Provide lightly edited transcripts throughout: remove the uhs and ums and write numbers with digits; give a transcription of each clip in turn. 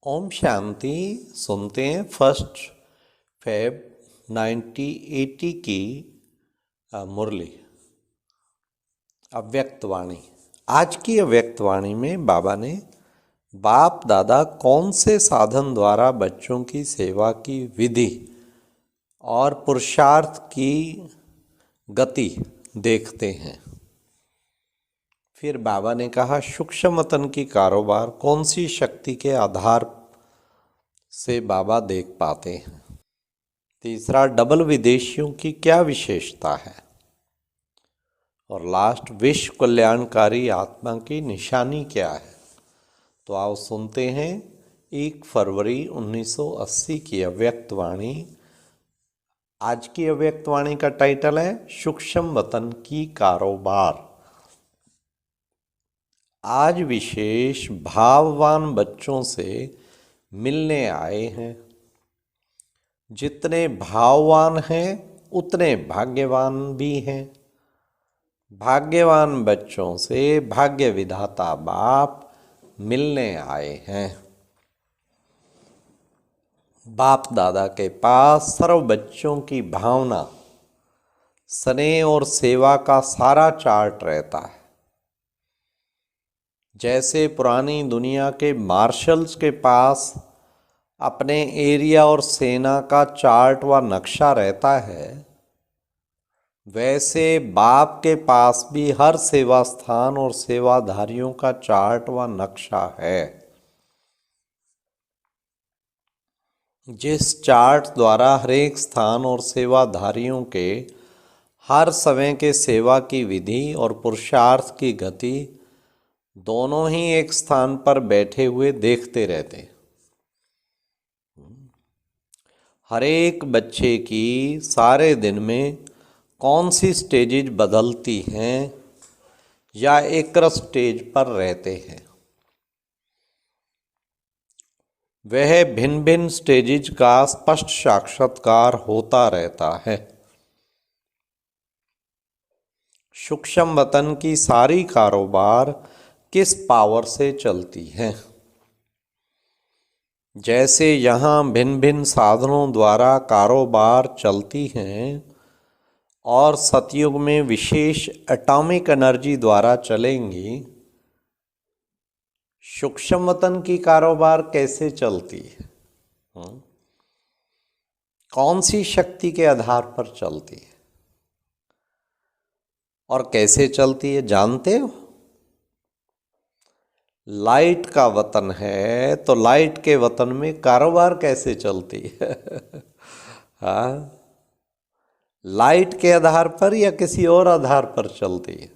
ओम शांति। सुनते हैं 1 फेब 1980 की मुरली अव्यक्त वाणी। आज की अव्यक्त वाणी में बाबा ने बाप दादा कौन से साधन द्वारा बच्चों की सेवा की विधि और पुरुषार्थ की गति देखते हैं। फिर बाबा ने कहा सूक्ष्मतन की कारोबार कौन सी शक्ति के आधार से बाबा देख पाते हैं। तीसरा, डबल विदेशियों की क्या विशेषता है। और लास्ट, विश्व कल्याणकारी आत्मा की निशानी क्या है। तो आओ सुनते हैं 1 फरवरी 1980 की अव्यक्त वाणी। आज की अव्यक्त वाणी का टाइटल है सूक्ष्म वतन की कारोबार। आज विशेष भाववान बच्चों से मिलने आए हैं। जितने भाववान हैं उतने भाग्यवान भी हैं। भाग्यवान बच्चों से भाग्य विधाता बाप मिलने आए हैं। बाप दादा के पास सर्व बच्चों की भावना, स्नेह और सेवा का सारा चार्ट रहता है। जैसे पुरानी दुनिया के मार्शल्स के पास अपने एरिया और सेना का चार्ट व नक्शा रहता है, वैसे बाप के पास भी हर सेवा स्थान और सेवाधारियों का चार्ट व नक्शा है। जिस चार्ट द्वारा हर एक स्थान और सेवाधारियों के हर समय के सेवा की विधि और पुरुषार्थ की गति दोनों ही एक स्थान पर बैठे हुए देखते रहते। हर एक बच्चे की सारे दिन में कौन सी स्टेजेज बदलती हैं या एक स्टेज पर रहते हैं, वह भिन्न भिन्न स्टेजेज का स्पष्ट साक्षात्कार होता रहता है। सूक्ष्म वतन की सारी कारोबार किस पावर से चलती है। जैसे यहाँ भिन्न भिन्न साधनों द्वारा कारोबार चलती हैं और सतयुग में विशेष एटॉमिक एनर्जी द्वारा चलेंगी, सूक्ष्म वतन की कारोबार कैसे चलती है, कौन सी शक्ति के आधार पर चलती है और कैसे चलती है जानते हो। लाइट का वतन है तो लाइट के वतन में कारोबार कैसे चलती है हाँ, लाइट के आधार पर या किसी और आधार पर चलती है।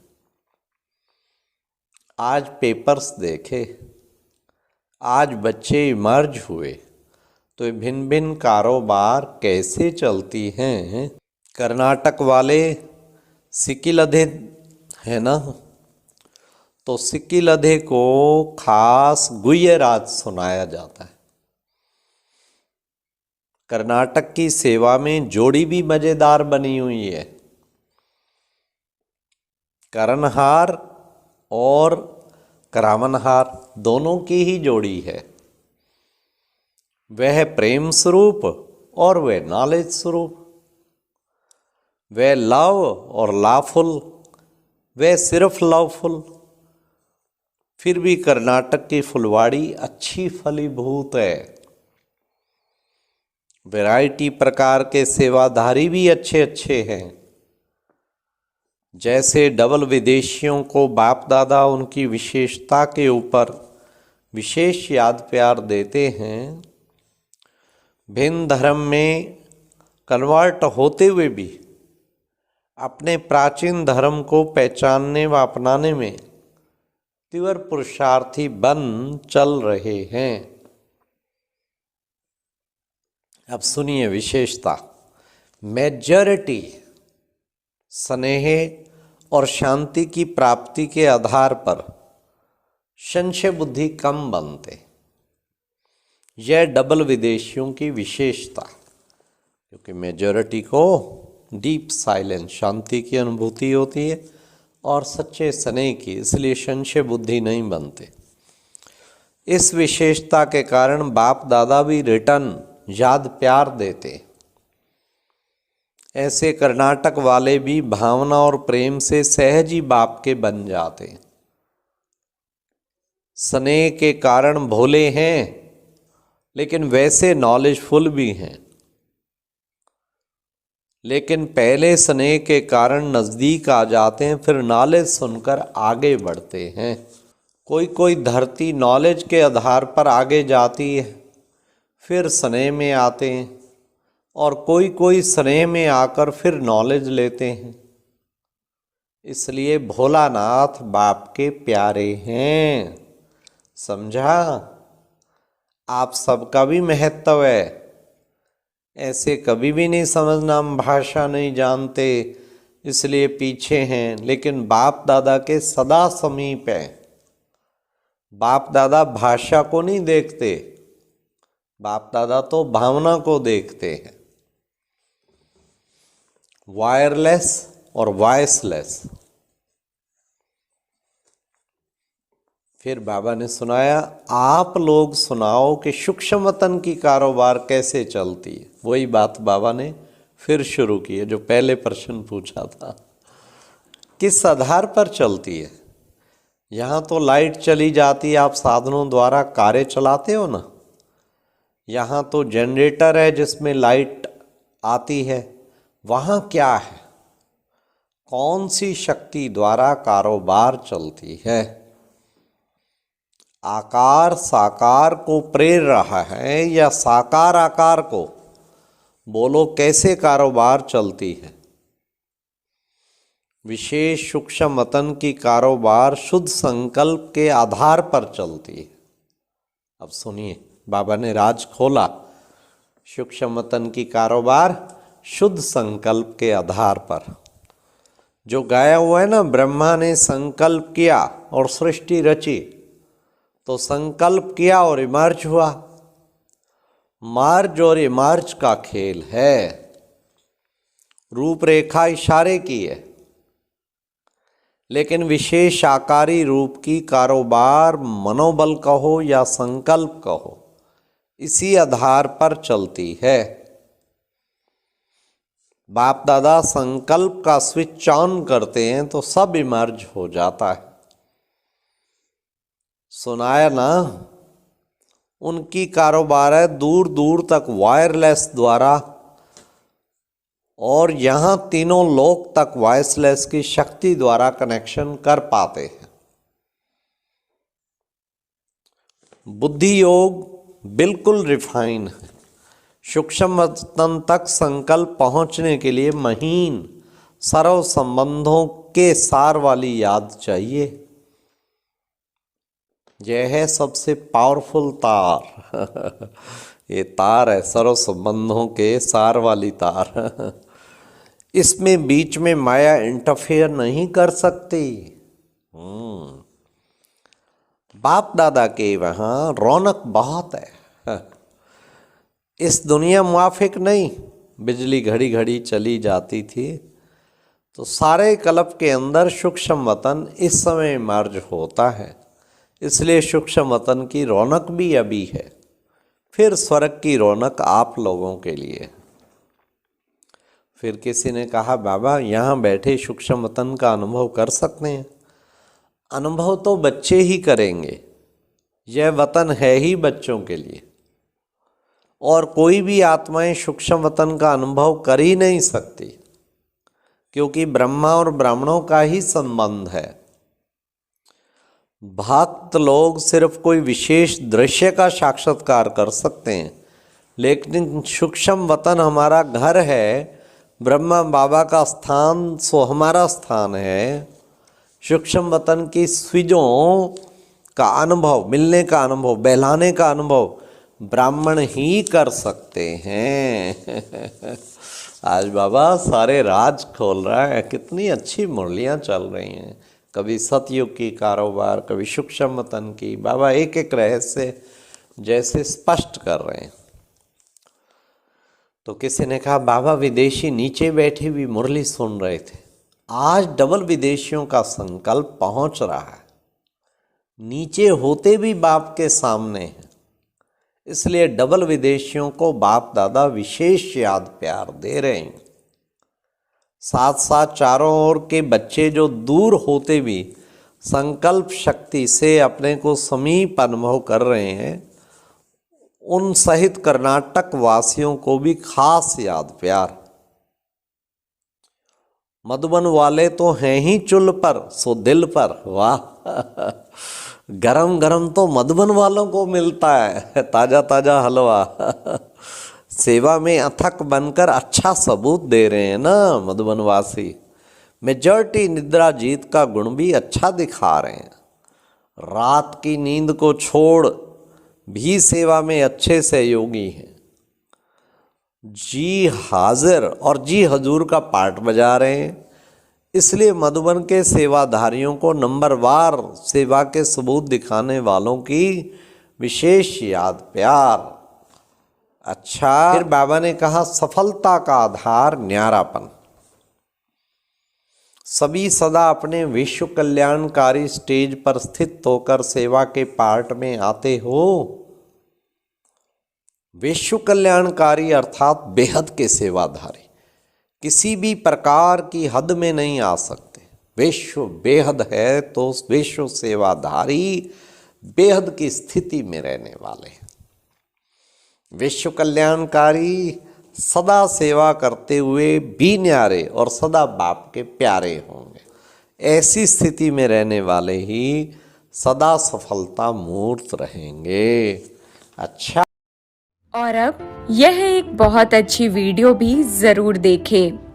आज पेपर्स देखे, आज बच्चे इमर्ज हुए तो भिन्न भिन्न कारोबार कैसे चलती हैं। कर्नाटक वाले सिक्किलधे है ना, तो सिक्किलधे को खास गुह्य राज सुनाया जाता है। कर्नाटक की सेवा में जोड़ी भी मजेदार बनी हुई है। करनहार और करावनहार दोनों की ही जोड़ी है। वह प्रेम स्वरूप और वह नॉलेज स्वरूप, वह लव और लाफुल, वह सिर्फ लवफुल। फिर भी कर्नाटक की फुलवाड़ी अच्छी फलीभूत है। वैरायटी प्रकार के सेवाधारी भी अच्छे अच्छे हैं। जैसे डबल विदेशियों को बाप दादा उनकी विशेषता के ऊपर विशेष याद प्यार देते हैं, भिन्न धर्म में कन्वर्ट होते हुए भी अपने प्राचीन धर्म को पहचानने व अपनाने में तीव्र पुरुषार्थी बन चल रहे हैं। अब सुनिए विशेषता। मेजॉरिटी स्नेह और शांति की प्राप्ति के आधार पर संशय बुद्धि कम बनते। यह डबल विदेशियों की विशेषता, क्योंकि मेजॉरिटी को डीप साइलेंस शांति की अनुभूति होती है और सच्चे स्नेह की, इसलिए संशय बुद्धि नहीं बनते। इस विशेषता के कारण बाप दादा भी रिटर्न याद प्यार देते। ऐसे कर्नाटक वाले भी भावना और प्रेम से सहज ही बाप के बन जाते। स्नेह के कारण भोले हैं, लेकिन वैसे नॉलेजफुल भी हैं। लेकिन पहले स्नेह के कारण नज़दीक आ जाते हैं, फिर नॉलेज सुनकर आगे बढ़ते हैं। कोई कोई धरती नॉलेज के आधार पर आगे जाती है, फिर स्नेह में आते हैं, और कोई कोई स्नेह में आकर फिर नॉलेज लेते हैं। इसलिए भोलानाथ बाप के प्यारे हैं। समझा? आप सबका भी महत्व है। ऐसे कभी भी नहीं समझना हम भाषा नहीं जानते इसलिए पीछे हैं, लेकिन बाप दादा के सदा समीप हैं। बाप दादा भाषा को नहीं देखते, बाप दादा तो भावना को देखते हैं। वायरलेस और वॉइसलेस। फिर बाबा ने सुनाया, आप लोग सुनाओ कि सूक्ष्म वतन की कारोबार कैसे चलती है। वही बात बाबा ने फिर शुरू की है जो पहले प्रश्न पूछा था, किस आधार पर चलती है। यहाँ तो लाइट चली जाती है, आप साधनों द्वारा कार्य चलाते हो ना। यहाँ तो जनरेटर है जिसमें लाइट आती है। वहाँ क्या है, कौन सी शक्ति द्वारा कारोबार चलती है। आकार साकार को प्रेर रहा है या साकार आकार को। बोलो कैसे कारोबार चलती है। विशेष सूक्ष्म वतन की कारोबार शुद्ध संकल्प के आधार पर चलती है। अब सुनिए, बाबा ने राज खोला। सूक्ष्म वतन की कारोबार शुद्ध संकल्प के आधार पर। जो गाया हुआ है ना, ब्रह्मा ने संकल्प किया और सृष्टि रची। तो संकल्प किया और इमर्ज हुआ। मार्ज और इमर्ज का खेल है। रूपरेखा इशारे की है, लेकिन विशेष आकारी रूप की कारोबार मनोबल कहो या संकल्प कहो, इसी आधार पर चलती है। बाप दादा संकल्प का स्विच ऑन करते हैं तो सब इमर्ज हो जाता है। सुनाया ना, उनकी कारोबार है दूर दूर तक वायरलेस द्वारा, और यहाँ तीनों लोक तक वायरलेस की शक्ति द्वारा कनेक्शन कर पाते हैं। बुद्धि योग बिल्कुल रिफाइन है। सूक्ष्म वतन तक संकल्प पहुँचने के लिए महीन सर्व संबंधों के सार वाली याद चाहिए। यह है सबसे पावरफुल तार। ये तार है सर्व संबंधों के सार वाली तार। इसमें बीच में माया इंटरफेयर नहीं कर सकती। बाप दादा के वहाँ रौनक बहुत है। इस दुनिया मुआफिक नहीं। बिजली घड़ी घड़ी चली जाती थी, तो सारे कल्प के अंदर सूक्ष्म वतन इस समय मर्ज होता है। इसलिए सूक्ष्म वतन की रौनक भी अभी है। फिर स्वर्ग की रौनक आप लोगों के लिए। फिर किसी ने कहा, बाबा यहाँ बैठे सूक्ष्म वतन का अनुभव कर सकते हैं। अनुभव तो बच्चे ही करेंगे। यह वतन है ही बच्चों के लिए, और कोई भी आत्माएं सूक्ष्म वतन का अनुभव कर ही नहीं सकती, क्योंकि ब्रह्मा और ब्राह्मणों का ही संबंध है। भक्त लोग सिर्फ कोई विशेष दृश्य का साक्षात्कार कर सकते हैं, लेकिन सूक्ष्म वतन हमारा घर है। ब्रह्मा बाबा का स्थान सो हमारा स्थान है। सूक्ष्म वतन की स्विजों का अनुभव, मिलने का अनुभव, बहलाने का अनुभव ब्राह्मण ही कर सकते हैं। आज बाबा सारे राज खोल रहा है। कितनी अच्छी मुरलियाँ चल रही हैं। कभी सतयुग की कारोबार, कभी सूक्ष्म वतन की। बाबा एक एक रहस्य जैसे स्पष्ट कर रहे हैं। तो किसी ने कहा, बाबा विदेशी नीचे बैठे भी मुरली सुन रहे थे। आज डबल विदेशियों का संकल्प पहुंच रहा है। नीचे होते भी बाप के सामने हैं। इसलिए डबल विदेशियों को बाप दादा विशेष याद प्यार दे रहे हैं। साथ साथ चारों ओर के बच्चे जो दूर होते भी संकल्प शक्ति से अपने को समीप अनुभव कर रहे हैं, उन सहित कर्नाटक वासियों को भी खास याद प्यार। मधुबन वाले तो हैं ही चुल पर सो दिल पर, वाह। गरम गरम तो मधुबन वालों को मिलता है, ताजा ताजा हलवा। सेवा में अथक बनकर अच्छा सबूत दे रहे हैं ना मधुबन वासी। मेजॉरिटी निद्रा जीत का गुण भी अच्छा दिखा रहे हैं। रात की नींद को छोड़ भी सेवा में अच्छे सहयोगी हैं। जी हाजिर और जी हजूर का पार्ट बजा रहे हैं। इसलिए मधुबन के सेवाधारियों को नंबरवार सेवा के सबूत दिखाने वालों की विशेष याद प्यार। अच्छा, फिर बाबा ने कहा सफलता का आधार न्यारापन। सभी सदा अपने विश्व कल्याणकारी स्टेज पर स्थित होकर सेवा के पार्ट में आते हो। विश्व कल्याणकारी अर्थात बेहद के सेवाधारी किसी भी प्रकार की हद में नहीं आ सकते। विश्व बेहद है तो विश्व सेवाधारी बेहद की स्थिति में रहने वाले हैं। विश्व कल्याणकारी सदा सेवा करते हुए भी न्यारे और सदा बाप के प्यारे होंगे। ऐसी स्थिति में रहने वाले ही सदा सफलता मूर्त रहेंगे। अच्छा, और अब यह एक बहुत अच्छी वीडियो भी ज़रूर देखें।